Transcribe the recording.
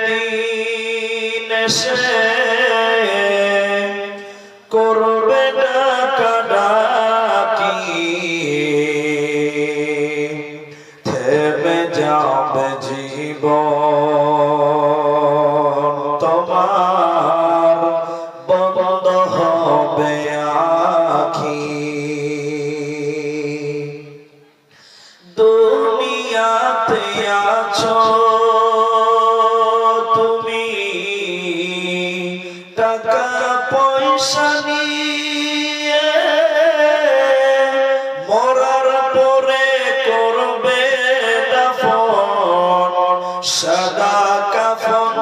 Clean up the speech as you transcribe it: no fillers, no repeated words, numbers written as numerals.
দিন এসে করবে ডাকাডাকি, থেমে যাবে জীবন তোমার, বন্ধ হবে আখি। দুনিয়াতে আছো তুমি টাকা পয়সা নিয়ে, মরার পরে করবে দাফন সাদা কাফন।